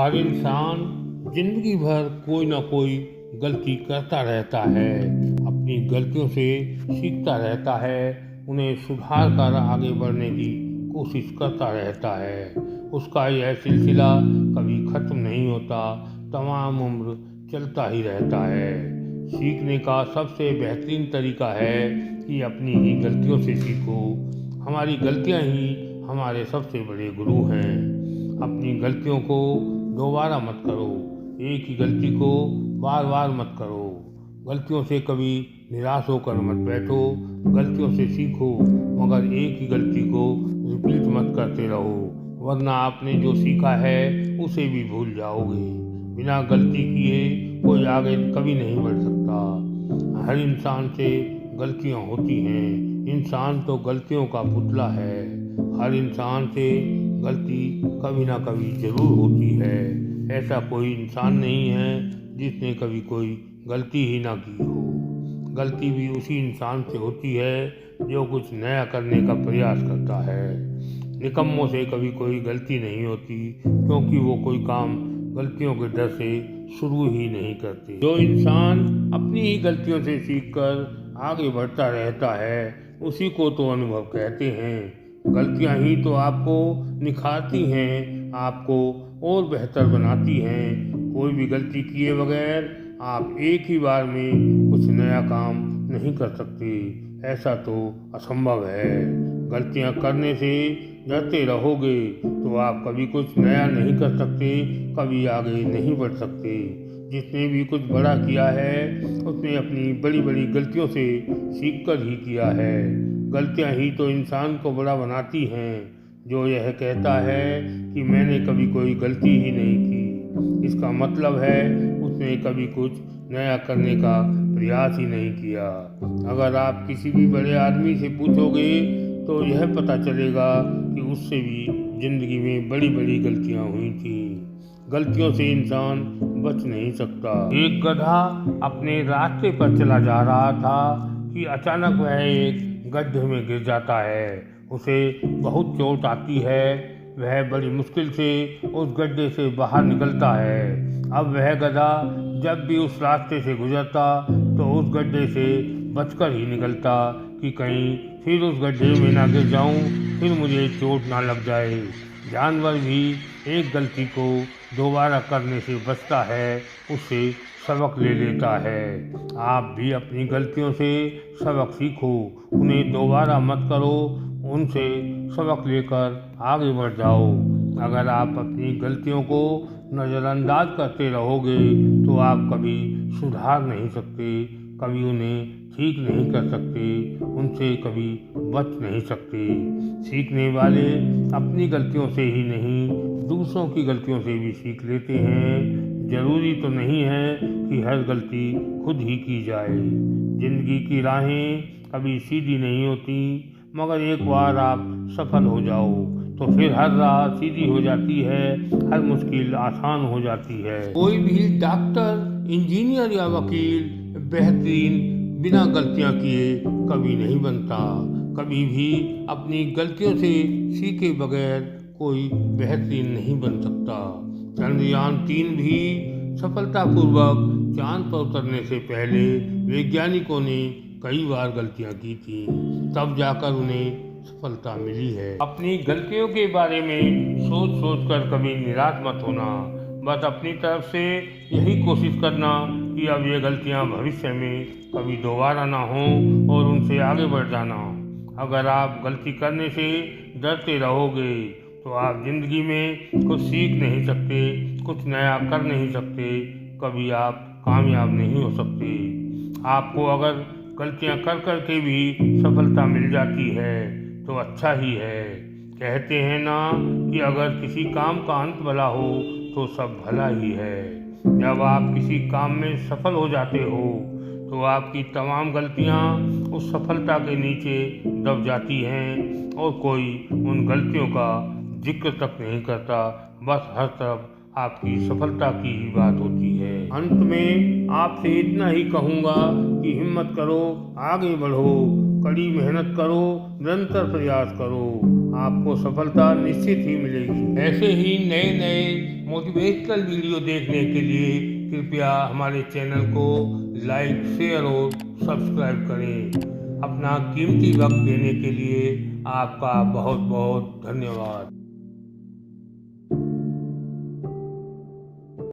हर इंसान जिंदगी भर कोई ना कोई गलती करता रहता है। अपनी गलतियों से सीखता रहता है, उन्हें सुधार कर आगे बढ़ने की कोशिश करता रहता है। उसका यह सिलसिला कभी ख़त्म नहीं होता, तमाम उम्र चलता ही रहता है। सीखने का सबसे बेहतरीन तरीका है कि अपनी ही गलतियों से सीखो। हमारी गलतियां ही हमारे सबसे बड़े गुरु हैं। अपनी गलतियों को दोबारा मत करो, एक ही गलती को बार बार मत करो। गलतियों से कभी निराश होकर मत बैठो, गलतियों से सीखो, मगर एक ही गलती को रिपीट मत करते रहो, वरना आपने जो सीखा है उसे भी भूल जाओगे। बिना गलती किए कोई आगे कभी नहीं बढ़ सकता। हर इंसान से गलतियां होती हैं, इंसान तो गलतियों का पुतला है। हर इंसान से गलती कभी ना कभी जरूर होती है। ऐसा कोई इंसान नहीं है जिसने कभी कोई गलती ही ना की हो। गलती भी उसी इंसान से होती है जो कुछ नया करने का प्रयास करता है। निकम्मों से कभी कोई गलती नहीं होती, क्योंकि वो कोई काम गलतियों के डर से शुरू ही नहीं करते। जो इंसान अपनी ही गलतियों से सीखकर आगे बढ़ता रहता है, उसी को तो अनुभव कहते हैं। गलतियां ही तो आपको निखारती हैं, आपको और बेहतर बनाती हैं। कोई भी गलती किए बगैर आप एक ही बार में कुछ नया काम नहीं कर सकते, ऐसा तो असंभव है। गलतियां करने से डरते रहोगे तो आप कभी कुछ नया नहीं कर सकते, कभी आगे नहीं बढ़ सकते। जिसने भी कुछ बड़ा किया है उसने अपनी बड़ी बड़ी गलतियों से सीखकर ही किया है। गलतियां ही तो इंसान को बड़ा बनाती हैं। जो यह कहता है कि मैंने कभी कोई गलती ही नहीं की, इसका मतलब है उसने कभी कुछ नया करने का प्रयास ही नहीं किया। अगर आप किसी भी बड़े आदमी से पूछोगे तो यह पता चलेगा कि उससे भी जिंदगी में बड़ी बड़ी गलतियां हुई थी। गलतियों से इंसान बच नहीं सकता। एक गधा अपने रास्ते पर चला जा रहा था कि अचानक वह एक गड्ढे में गिर जाता है। उसे बहुत चोट आती है। वह बड़ी मुश्किल से उस गड्ढे से बाहर निकलता है। अब वह गधा जब भी उस रास्ते से गुजरता तो उस गड्ढे से बचकर ही निकलता कि कहीं फिर उस गड्ढे में ना गिर जाऊं, फिर मुझे चोट ना लग जाए। जानवर भी एक गलती को दोबारा करने से बचता है, उससे सबक ले लेता है। आप भी अपनी गलतियों से सबक सीखो, उन्हें दोबारा मत करो, उनसे सबक लेकर आगे बढ़ जाओ। अगर आप अपनी गलतियों को नज़रअंदाज करते रहोगे तो आप कभी सुधार नहीं सकते, कभी उन्हें ठीक नहीं कर सकते, उनसे कभी बच नहीं सकते। सीखने वाले अपनी गलतियों से ही नहीं, दूसरों की गलतियों से भी सीख लेते हैं। जरूरी तो नहीं है कि हर गलती खुद ही की जाए। जिंदगी की राहें कभी सीधी नहीं होती, मगर एक बार आप सफल हो जाओ तो फिर हर राह सीधी हो जाती है, हर मुश्किल आसान हो जाती है। कोई भी डॉक्टर, इंजीनियर या वकील बेहतरीन बिना गलतियां किए कभी नहीं बनता। कभी भी अपनी गलतियों से सीखे बगैर कोई बेहतरीन नहीं बन सकता। चंद्रयान-3 भी सफलतापूर्वक चांद पर उतरने से पहले वैज्ञानिकों ने कई बार गलतियां की थी, तब जाकर उन्हें सफलता मिली है। अपनी गलतियों के बारे में सोच सोच कर कभी निराश मत होना, बस अपनी तरफ से यही कोशिश करना कि अब ये गलतियां भविष्य में कभी दोबारा ना हों और उनसे आगे बढ़ जाना। अगर आप गलती करने से डरते रहोगे तो आप जिंदगी में कुछ सीख नहीं सकते, कुछ नया कर नहीं सकते, कभी आप कामयाब नहीं हो सकते। आपको अगर गलतियां कर कर के भी सफलता मिल जाती है तो अच्छा ही है। कहते हैं ना कि अगर किसी काम का अंत भला हो तो सब भला ही है। जब आप किसी काम में सफल हो जाते हो तो आपकी तमाम गलतियां उस सफलता के नीचे दब जाती हैं और कोई उन गलतियों का जिक्र तक नहीं करता, बस हर तरफ आपकी सफलता की ही बात होती है। अंत में आपसे इतना ही कहूँगा कि हिम्मत करो, आगे बढ़ो, कड़ी मेहनत करो, निरंतर प्रयास करो, आपको सफलता निश्चित ही मिलेगी। ऐसे ही नए नए मोटिवेशनल वीडियो देखने के लिए कृपया हमारे चैनल को लाइक, शेयर और सब्सक्राइब करें। अपना कीमती वक्त देने के लिए आपका बहुत बहुत धन्यवाद।